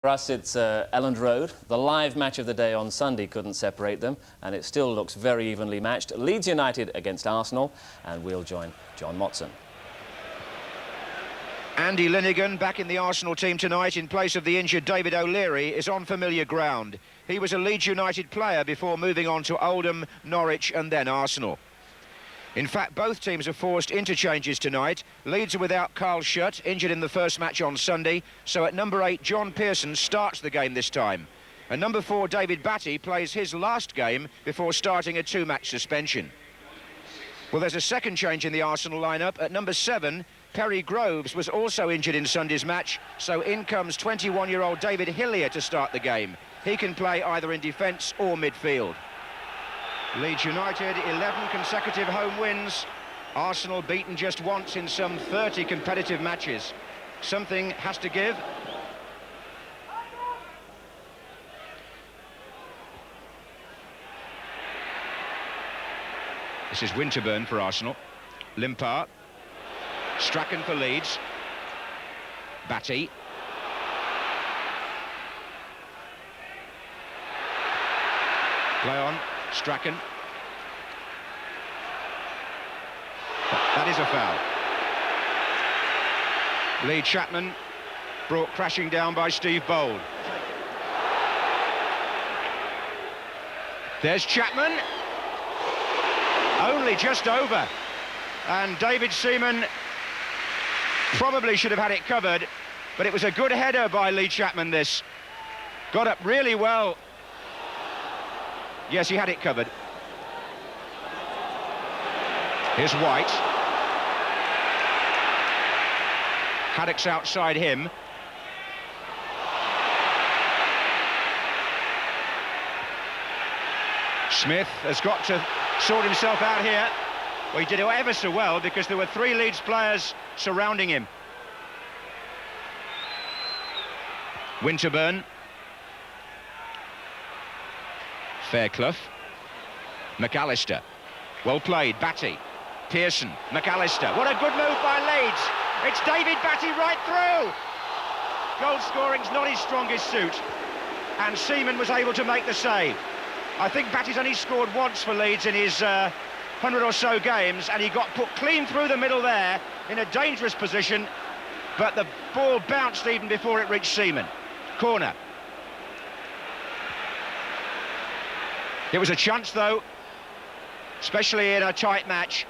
For us, it's Elland Road. The live match of the day on Sunday couldn't separate them, and it still looks very evenly matched. Leeds United against Arsenal, and we'll join John Motson. Andy Linnigan, back in the Arsenal team tonight in place of the injured David O'Leary, is on familiar ground. He was a Leeds United player before moving on to Oldham, Norwich and then Arsenal. In fact, both teams are forced interchanges tonight. Leeds are without Carl Schutt, injured in the first match on Sunday, so at number 8, John Pearson starts the game this time. And number 4, David Batty, plays his last game before starting a 2-match suspension. Well, there's a second change in the Arsenal lineup. At number 7, Perry Groves was also injured in Sunday's match, so in comes 21-year-old David Hillier to start the game. He can play either in defence or midfield. Leeds United, 11 consecutive home wins. Arsenal beaten just once in some 30 competitive matches. Something has to give. This is Winterburn for Arsenal. Limpar. Strachan for Leeds. Batty. Play on. Strachan. That is a foul. Lee Chapman brought crashing down by Steve Bold. There's Chapman. Only just over. And David Seaman probably should have had it covered, but it was a good header by Lee Chapman, this. Got up really well. Yes, he had it covered. Here's White. Haddock's outside him. Smith has got to sort himself out here. Well, he did it ever so well because there were 3 Leeds players surrounding him. Winterburn. Fairclough. McAllister. Well played. Batty. Pearson. McAllister. What a good move by Leeds. It's David Batty right through. Goal scoring's not his strongest suit. And Seaman was able to make the save. I think Batty's only scored once for Leeds in his 100 or so games, and he got put clean through the middle there in a dangerous position, but the ball bounced even before it reached Seaman. Corner. It was a chance, though, especially in a tight match.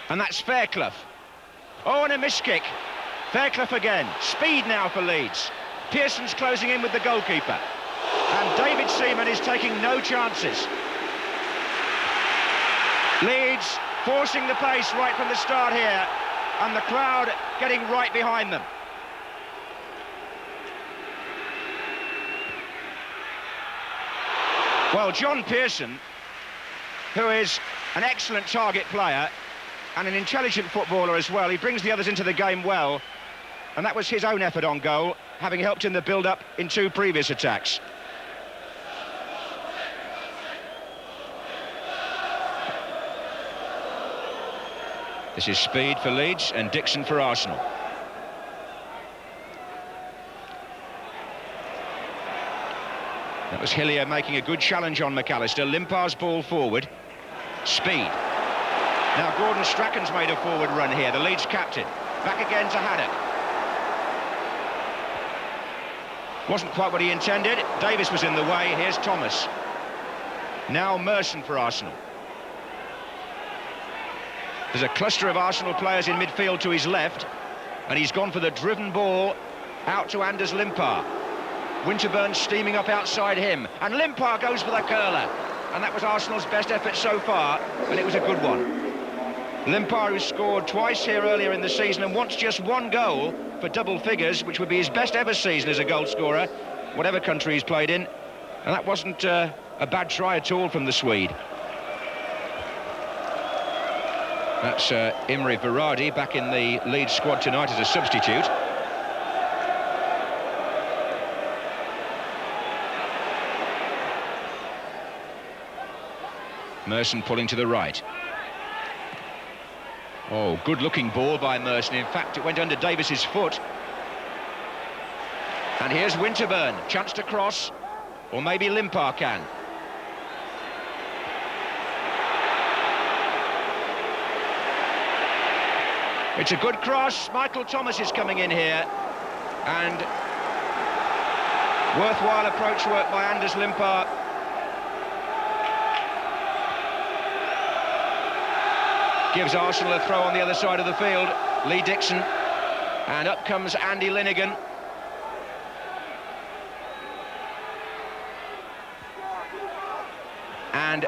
And that's Fairclough. Oh, and a miskick. Fairclough again. Speed now for Leeds. Pearson's closing in with the goalkeeper. And David Seaman is taking no chances. Leeds forcing the pace right from the start here, and the crowd getting right behind them. Well, John Pearson, who is an excellent target player and an intelligent footballer as well, he brings the others into the game well, and that was his own effort on goal, having helped in the build-up in 2 previous attacks. This is Speed for Leeds and Dixon for Arsenal. That was Hillier making a good challenge on McAllister. Limpar's ball forward. Speed. Now Gordon Strachan's made a forward run here, the Leeds captain. Back again to Haddock. Wasn't quite what he intended. Davis was in the way. Here's Thomas. Now Merson for Arsenal. There's a cluster of Arsenal players in midfield to his left, and he's gone for the driven ball out to Anders Limpar. Winterburn steaming up outside him, and Limpar goes for the curler, and that was Arsenal's best effort so far, and it was a good one. Limpar, who scored twice here earlier in the season and wants just 1 goal for double figures, which would be his best ever season as a goal scorer, whatever country he's played in, and that wasn't a bad try at all from the Swede. That's Imre Varadi back in the Leeds squad tonight as a substitute. Merson pulling to the right. Oh, good-looking ball by Merson. In fact, it went under Davis's foot. And here's Winterburn. Chance to cross. Or maybe Limpar can. It's a good cross. Michael Thomas is coming in here. And worthwhile approach work by Anders Limpar. Gives Arsenal a throw on the other side of the field. Lee Dixon. And up comes Andy Linnigan. And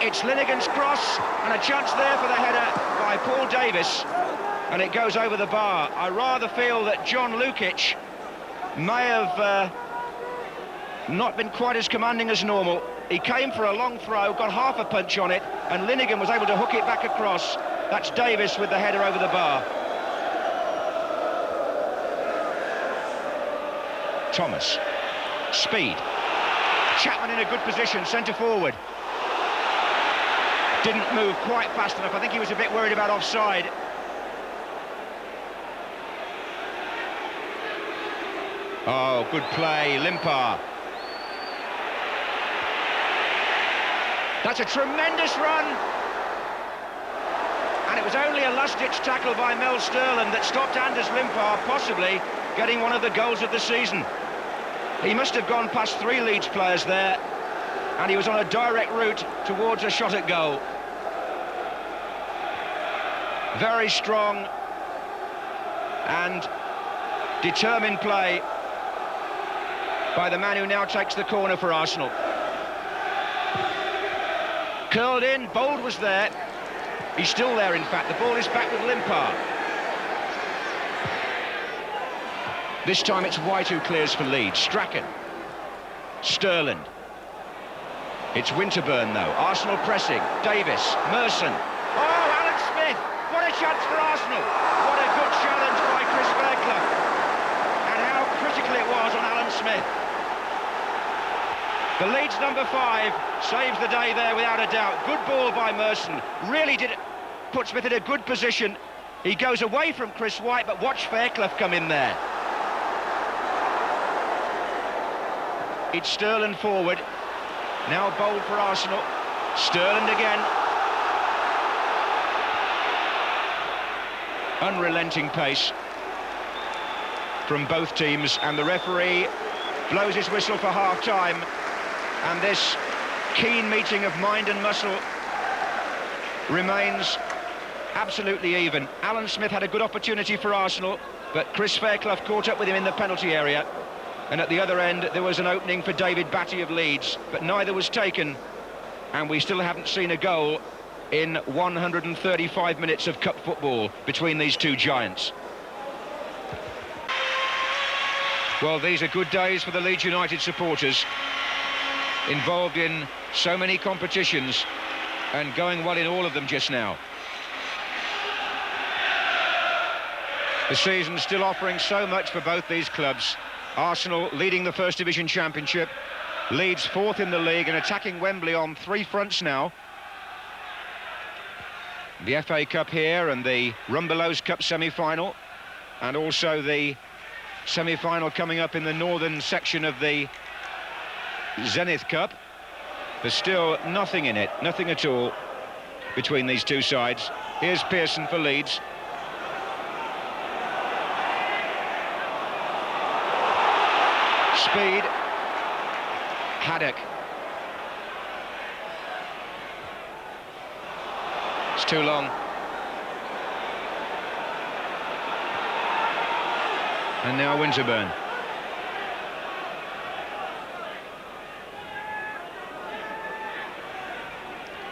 it's Linnigan's cross, and a chance there for the header by Paul Davis, and it goes over the bar. I rather feel that John Lukic may have not been quite as commanding as normal. He came for a long throw, got half a punch on it, and Linnigan was able to hook it back across. That's Davis with the header over the bar. Thomas. Speed. Chapman in a good position, centre forward. Didn't move quite fast enough. I think he was a bit worried about offside. Oh, good play, Limpar. That's a tremendous run. And it was only a last-ditch tackle by Mel Sterland that stopped Anders Limpar possibly getting one of the goals of the season. He must have gone past 3 Leeds players there, and he was on a direct route towards a shot at goal. Very strong and determined play by the man who now takes the corner for Arsenal. Curled in, Bold was there. He's still there, in fact. The ball is back with Limpar. This time it's White who clears for Leeds. Strachan. Sterland. It's Winterburn, though. Arsenal pressing. Davis. Merson. Oh, Alan Smith! What a chance for Arsenal! What a good challenge by Chris Fairclough. And how critical it was on Alan Smith. The Leeds number 5 saves the day there without a doubt. Good ball by Merson. Really did put Smith in a good position. He goes away from Chris White, but watch Fairclough come in there. It's Sterland forward. Now Bold for Arsenal. Sterland again. Unrelenting pace from both teams, and the referee blows his whistle for half-time. And this keen meeting of mind and muscle remains absolutely even. Alan Smith had a good opportunity for Arsenal, but Chris Fairclough caught up with him in the penalty area. And at the other end, there was an opening for David Batty of Leeds, but neither was taken. And we still haven't seen a goal in 135 minutes of cup football between these two giants. Well, these are good days for the Leeds United supporters, involved in so many competitions and going well in all of them just now. The season's still offering so much for both these clubs. Arsenal leading the First Division Championship, Leeds 4th in the league and attacking Wembley on 3 fronts now. The FA Cup here and the Rumbelows Cup semi-final, and also the semi-final coming up in the northern section of the Zenith Cup. There's still nothing in it, nothing at all between these two sides. Here's Pearson for Leeds. Speed. Haddock. It's too long. And now Winterburn.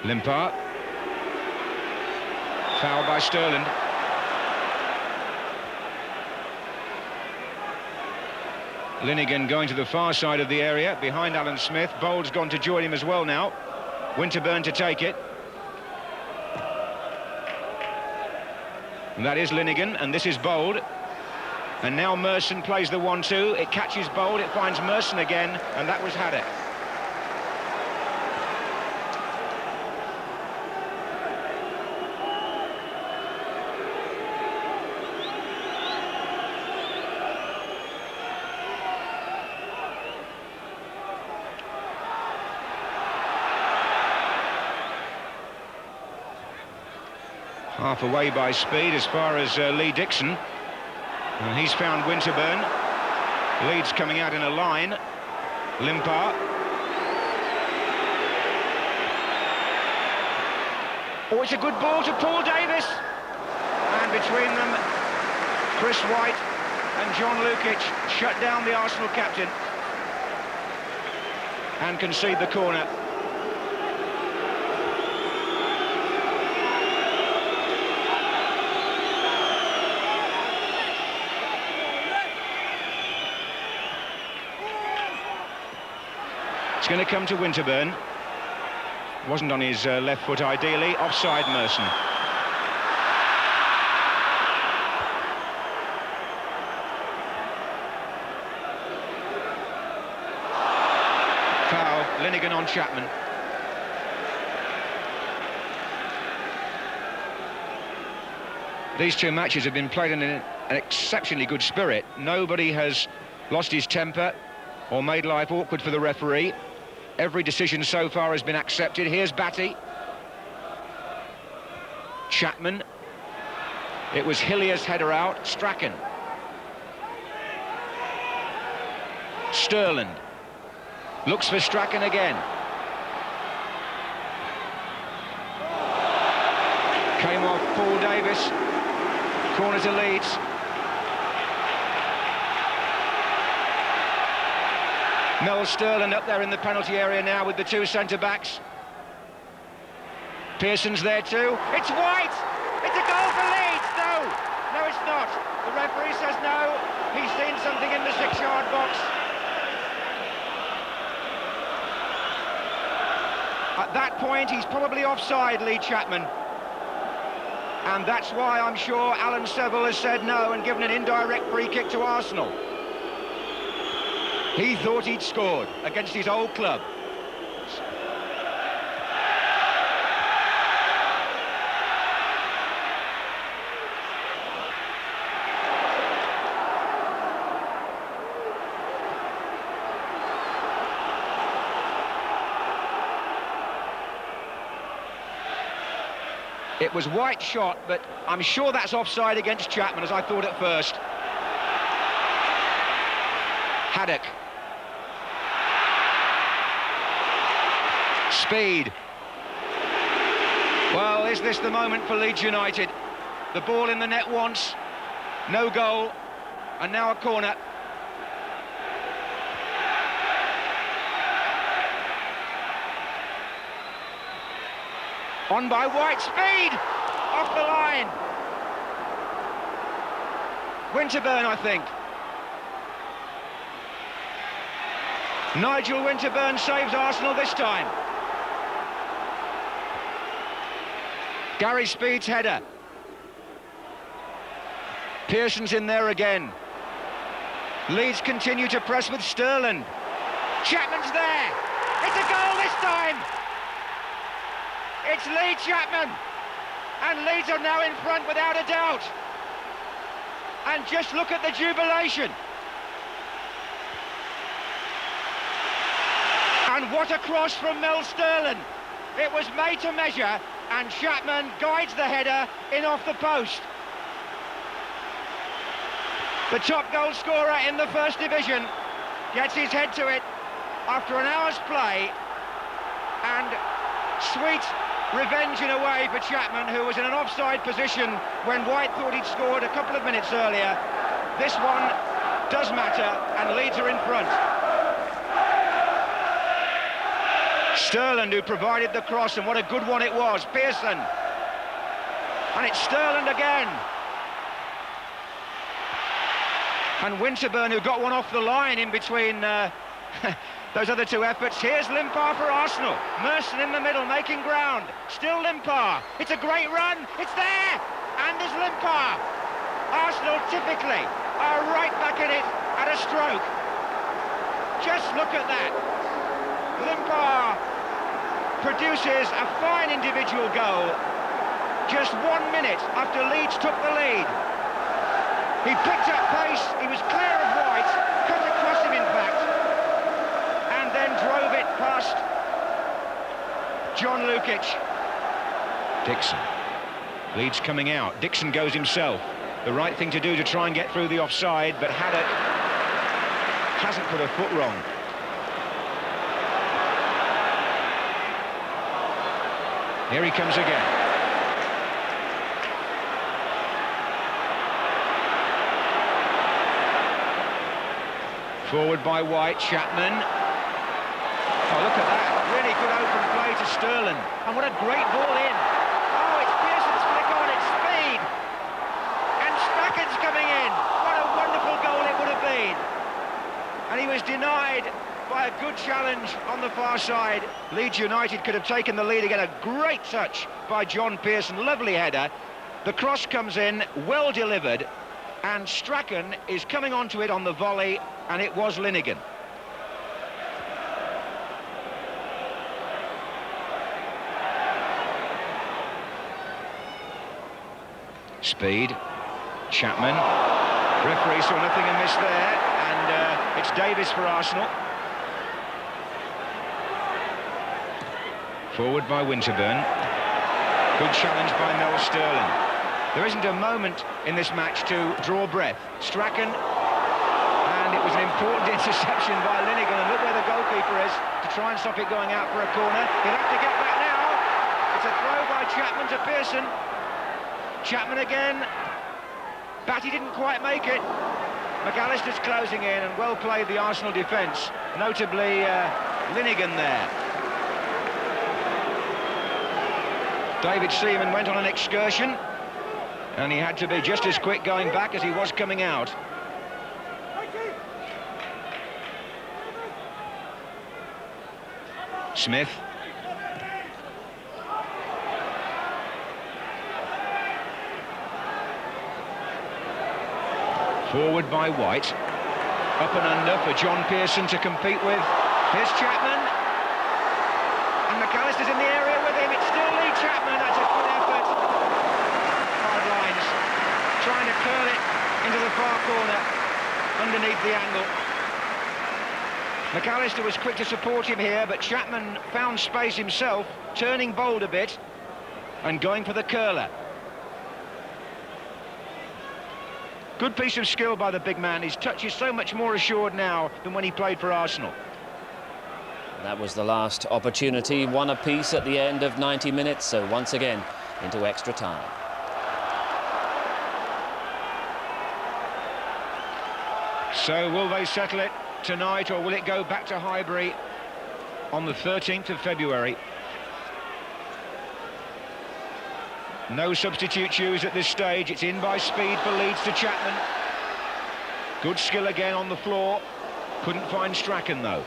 Limpar. Foul by Sterland. Linnigan going to the far side of the area, behind Alan Smith. Bold's gone to join him as well now. Winterburn to take it. And that is Linnigan, and this is Bold. And now Merson plays the 1-2. It catches Bold, it finds Merson again, and that was Haddock. Half away by speed as far as Lee Dixon. And he's found Winterburn. Leeds coming out in a line. Limpar. Oh, it's a good ball to Paul Davis. And between them, Chris White and John Lukic shut down the Arsenal captain and concede the corner. It's going to come to Winterburn. Wasn't on his left foot ideally. Offside, Merson. Foul, Linnigan on Chapman. These two matches have been played in an exceptionally good spirit. Nobody has lost his temper or made life awkward for the referee. Every decision so far has been accepted. Here's Batty. Chapman. It was Hillier's header out. Strachan. Sterland. Looks for Strachan again. Came off Paul Davis. Corner to Leeds. Mel Sterland up there in the penalty area now with the two centre-backs. Pearson's there too. It's White! It's a goal for Leeds! No! No, it's not. The referee says no. He's seen something in the 6-yard box. At that point, he's probably offside, Lee Chapman. And that's why I'm sure Alan Seville has said no and given an indirect free kick to Arsenal. He thought he'd scored against his old club. It was White's shot, but I'm sure that's offside against Chapman, as I thought at first. Haddock. Speed. Well, is this the moment for Leeds United? The ball in the net once, no goal, and now a corner. On by White, speed! Off the line. Winterburn, I think. Nigel Winterburn saves Arsenal this time. Gary Speed's header. Pearson's in there again. Leeds continue to press with Sterland. Chapman's there. It's a goal this time. It's Lee Chapman. And Leeds are now in front without a doubt. And just look at the jubilation. And what a cross from Mel Sterland. It was made to measure, and Chapman guides the header in off the post. The top goal scorer in the First Division gets his head to it after an hour's play, and sweet revenge in a way for Chapman, who was in an offside position when White thought he'd scored a couple of minutes earlier. This one does matter, and Leeds are in front. Sterland, who provided the cross, and what a good one it was. Pearson. And it's Sterland again. And Winterburn, who got one off the line in between those other two efforts. Here's Limpar for Arsenal. Merson in the middle, making ground. Still Limpar. It's a great run. It's there. And there's Limpar. Arsenal typically are right back in it at a stroke. Just look at that. Limpar produces a fine individual goal just 1 minute after Leeds took the lead. He picked up pace, he was clear of White, cut across him in fact, and then drove it past John Lukic. Dixon. Leeds coming out. Dixon goes himself. The right thing to do to try and get through the offside, but Haddock hasn't put a foot wrong. Here he comes again. Forward by White, Chapman. Oh, look at that. Really good open play to Sterling. And what a great ball in. Oh, it's Pearson's flick on, it's speed. And Strachan's coming in. What a wonderful goal it would have been. And he was denied by a good challenge on the far side. Leeds United could have taken the lead again. A great touch by John Pearson, lovely header. The cross comes in, well delivered, and Strachan is coming onto it on the volley, and it was Linnigan. Speed, Chapman. Referee saw nothing amiss there, and it's Davis for Arsenal. Forward by Winterburn. Good challenge by Mel Sterling. There isn't a moment in this match to draw breath. Strachan, and it was an important interception by Linnigan, and look where the goalkeeper is to try and stop it going out for a corner. He'll have to get back now. It's a throw by Chapman to Pearson. Chapman again. Batty didn't quite make it. McAllister's closing in, and well played the Arsenal defence, notably Linnigan there. David Seaman went on an excursion, and he had to be just as quick going back as he was coming out. Smith. Forward by White. Up and under for John Pearson to compete with. Here's Chapman. And McAllister's in the area with him. It's still Lee Chapman. That's a good effort. Hard lines. Trying to curl it into the far corner underneath the angle. McAllister was quick to support him here, but Chapman found space himself, turning bold a bit and going for the curler. Good piece of skill by the big man. His touch is so much more assured now than when he played for Arsenal. That was the last opportunity, one apiece at the end of 90 minutes, so once again into extra time. So will they settle it tonight, or will it go back to Highbury on the 13th of February? No substitute used at this stage. It's in by speed for Leeds to Chapman. Good skill again on the floor. Couldn't find Strachan though.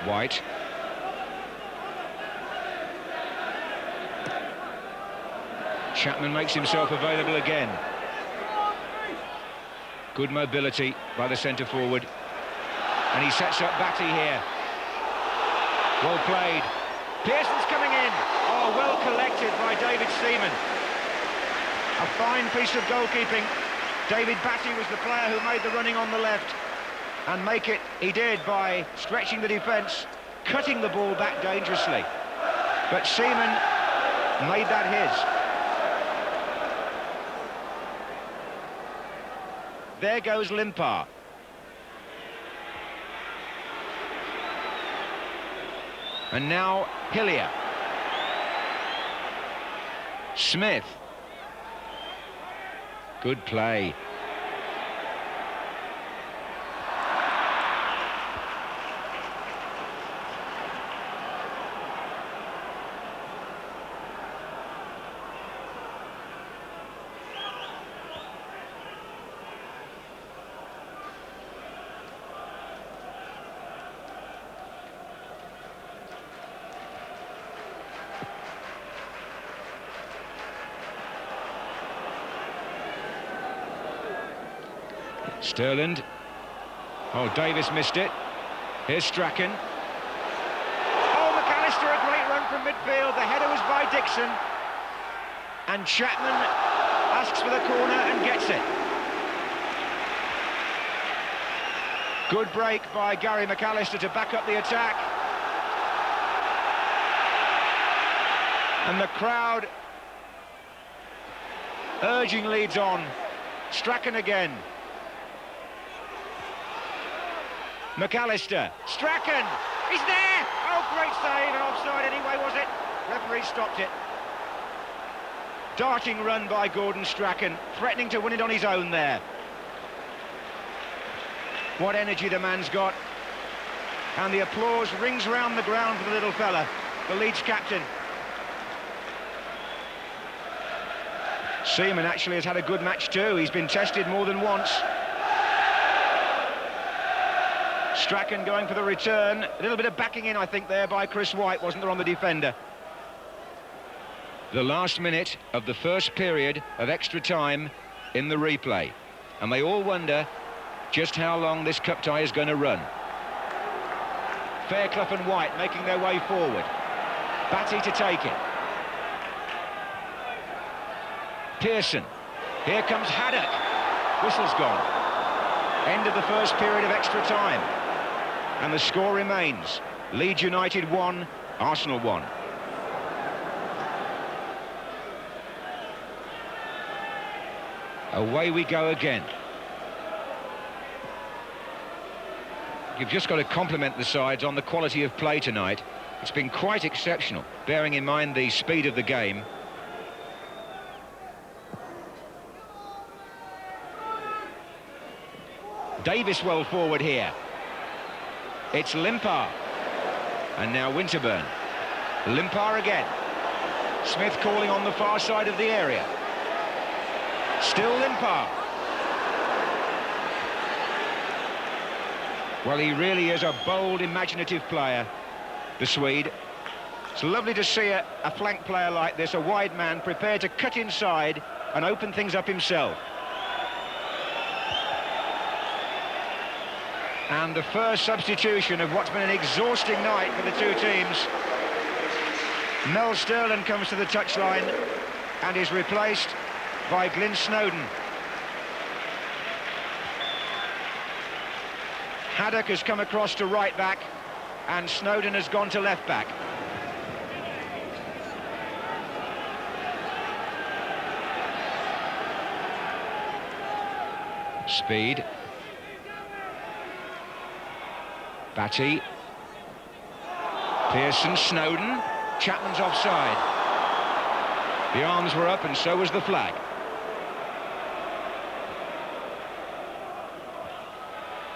White. Chapman makes himself available again. Good mobility by the centre forward. And he sets up Batty here. Well played. Pearson's coming in. Oh, well collected by David Seaman. A fine piece of goalkeeping. David Batty was the player who made the running on the left. And make it, he did, by stretching the defence, cutting the ball back dangerously. But Seaman made that his. There goes Limpar. And now Hillier. Smith. Good play. Sterling. Oh, Davis missed it. Here's Strachan. Oh, McAllister, a great run from midfield. The header was by Dixon. And Chapman asks for the corner and gets it. Good break by Gary McAllister to back up the attack. And the crowd urging Leeds on. Strachan again. McAllister. Strachan! He's there! Oh, great save, and offside anyway, was it? Referee stopped it. Darting run by Gordon Strachan, threatening to win it on his own there. What energy the man's got. And the applause rings round the ground for the little fella, the Leeds captain. Seaman actually has had a good match too. He's been tested more than once. Strachan going for the return. A little bit of backing in, I think, there by Chris White, wasn't there, on the defender? The last minute of the first period of extra time in the replay. And they all wonder just how long this cup tie is going to run. Fairclough and White making their way forward. Batty to take it. Pearson. Here comes Haddock. Whistle's gone. End of the first period of extra time. And the score remains. Leeds United 1, Arsenal 1. Away we go again. You've just got to compliment the sides on the quality of play tonight. It's been quite exceptional, bearing in mind the speed of the game. Davis well forward here. It's Limpar. And now Winterburn. Limpar again. Smith calling on the far side of the area. Still Limpar. Well, he really is a bold, imaginative player, the Swede. It's lovely to see a flank player like this, a wide man, prepared to cut inside and open things up himself. And the first substitution of what's been an exhausting night for the two teams. Mel Sterling comes to the touchline and is replaced by Glyn Snowden. Haddock has come across to right back and Snowden has gone to left back. Speed. Batty. Pearson, Snowden. Chapman's offside. The arms were up and so was the flag.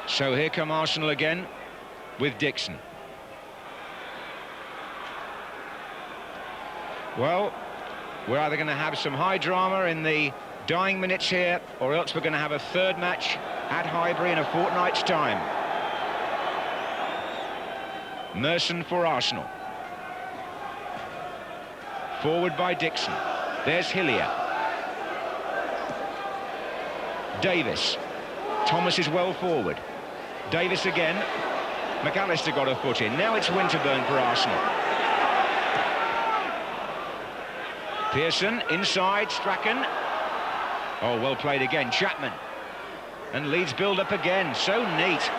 So here come Arsenal again with Dixon. Well, we're either going to have some high drama in the dying minutes here, or else we're going to have a third match at Highbury in a fortnight's time. Merson for Arsenal. Forward by Dixon. There's Hillier. Davis. Thomas is well forward. Davis again. McAllister got a foot in. Now it's Winterburn for Arsenal. Pearson inside. Strachan. Oh, well played again. Chapman. And Leeds build up again. So neat.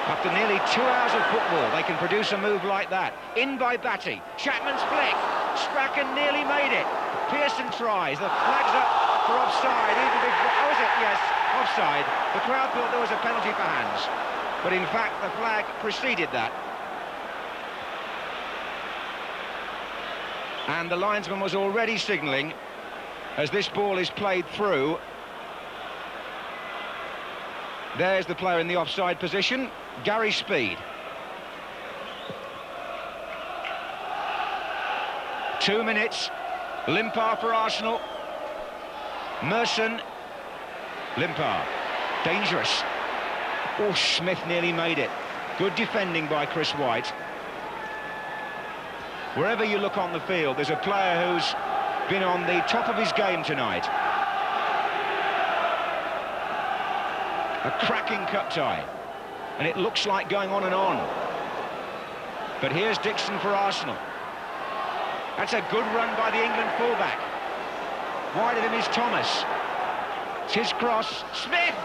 After nearly 2 hours of football, they can produce a move like that. In by Batty. Chapman's flick. Strachan nearly made it. Pearson tries. The flag's up for offside. Even before, oh, is it? Yes, offside. The crowd thought there was a penalty for hands. But in fact, the flag preceded that. And the linesman was already signalling as this ball is played through. There's the player in the offside position, Gary Speed. 2 minutes. Limpar for Arsenal. Merson. Limpar. Dangerous. Oh, Smith nearly made it. Good defending by Chris White. Wherever you look on the field, there's a player who's been on the top of his game tonight. A cracking cup tie. And it looks like going on and on. But here's Dixon for Arsenal. That's a good run by the England fullback. Wide of him is Thomas. It's his cross. Smith!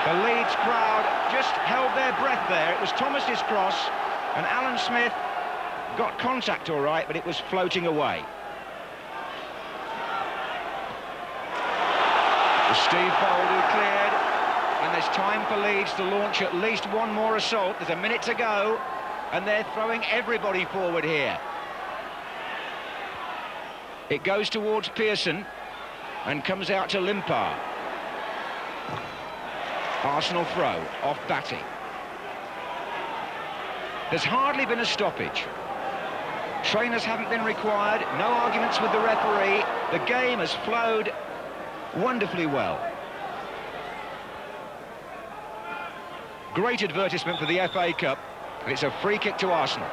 The Leeds crowd just held their breath there. It was Thomas's cross, and Alan Smith got contact all right, but it was floating away. Steve Bold who cleared, and there's time for Leeds to launch at least one more assault. There's a minute to go, and they're throwing everybody forward here. It goes towards Pearson and comes out to Limpar. Arsenal throw off Batty. There's hardly been a stoppage. Trainers haven't been required, no arguments with the referee. The game has flowed wonderfully well. Great advertisement for the FA Cup, and it's a free kick to Arsenal.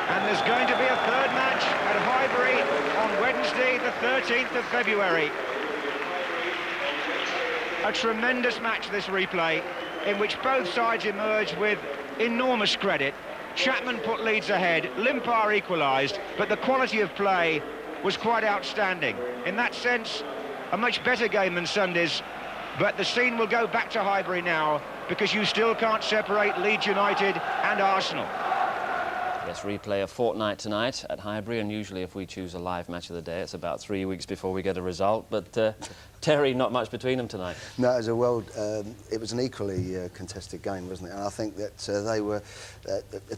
And there's going to be a third match at Highbury on Wednesday, the 13th of February. A tremendous match, this replay, in which both sides emerged with enormous credit. Chapman put Leeds ahead, Limpar equalised, but the quality of play was quite outstanding. In that sense, a much better game than Sunday's, but the scene will go back to Highbury now, because you still can't separate Leeds United and Arsenal. Yes, replay a fortnight tonight at Highbury, and usually if we choose a live match of the day, it's about 3 weeks before we get a result. But Terry, not much between them tonight. No, it was an equally contested game, wasn't it? And I think that they were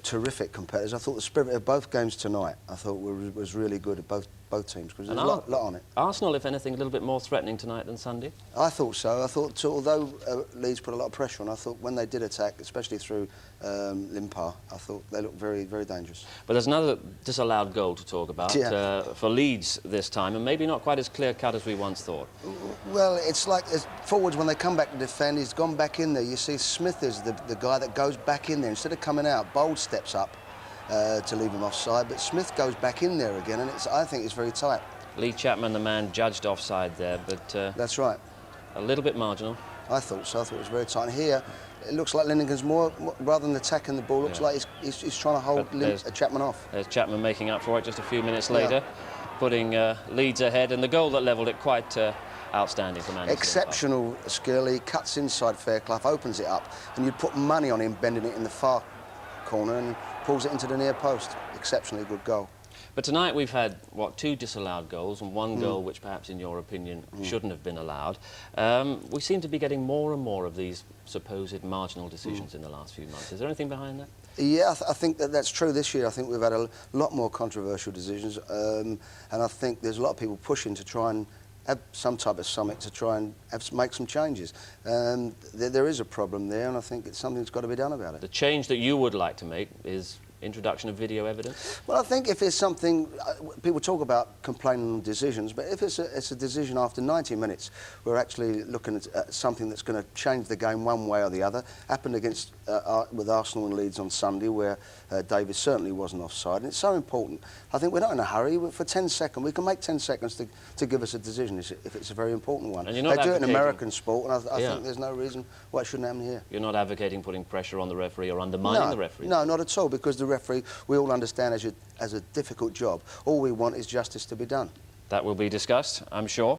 terrific competitors. I thought the spirit of both games tonight, I thought was really good at both teams, because there's a lot on it. Arsenal, if anything, a little bit more threatening tonight than Sunday? I thought so. I thought, although Leeds put a lot of pressure on, I thought when they did attack, especially through Limpar, I thought they looked very, very dangerous. But there's another disallowed goal to talk about for Leeds this time, and maybe not quite as clear-cut as we once thought. Well, it's like forwards, when they come back to defend, he's gone back in there. You see Smith is the guy that goes back in there. Instead of coming out, Bold steps up to leave him offside, but Smith goes back in there again, and I think it's very tight. Lee Chapman, the man judged offside there, but... That's right. A little bit marginal. I thought so. I thought it was very tight. And here, it looks like Lindengen's more, rather than attacking the ball, looks like he's trying to hold Chapman off. There's Chapman making up for it just a few minutes later, putting Leeds ahead, and the goal that levelled it quite outstanding for Manchester. Exceptional skill. He cuts inside Fairclough, opens it up, and you'd put money on him bending it in the far corner and pulls it into the near post. Exceptionally good goal. But tonight we've had, what, 2 disallowed goals and 1 goal which perhaps, in your opinion, shouldn't have been allowed. We seem to be getting more and more of these supposed marginal decisions in the last few months. Is there anything behind that? Yeah, I think that's true this year. I think we've had a lot more controversial decisions, and I think there's a lot of people pushing to try and have some type of summit to try and make some changes. There is a problem there, and I think it's something that's got to be done about it. The change that you would like to make is introduction of video evidence? Well, I think if it's something, people talk about complaining on decisions, but if it's a decision after 90 minutes, we're actually looking at something that's going to change the game one way or the other. Happened against with Arsenal and Leeds on Sunday, where Davis certainly wasn't offside, and it's so important. I think we're not in a hurry. For 10 seconds, we can make 10 seconds to give us a decision if it's a very important one. And you're not they do it in American sport, and I think there's no reason why it shouldn't happen here. You're not advocating putting pressure on the referee or undermining the referee? No, not at all, because the referee, we all understand, as a difficult job. All we want is justice to be done. That will be discussed, I'm sure.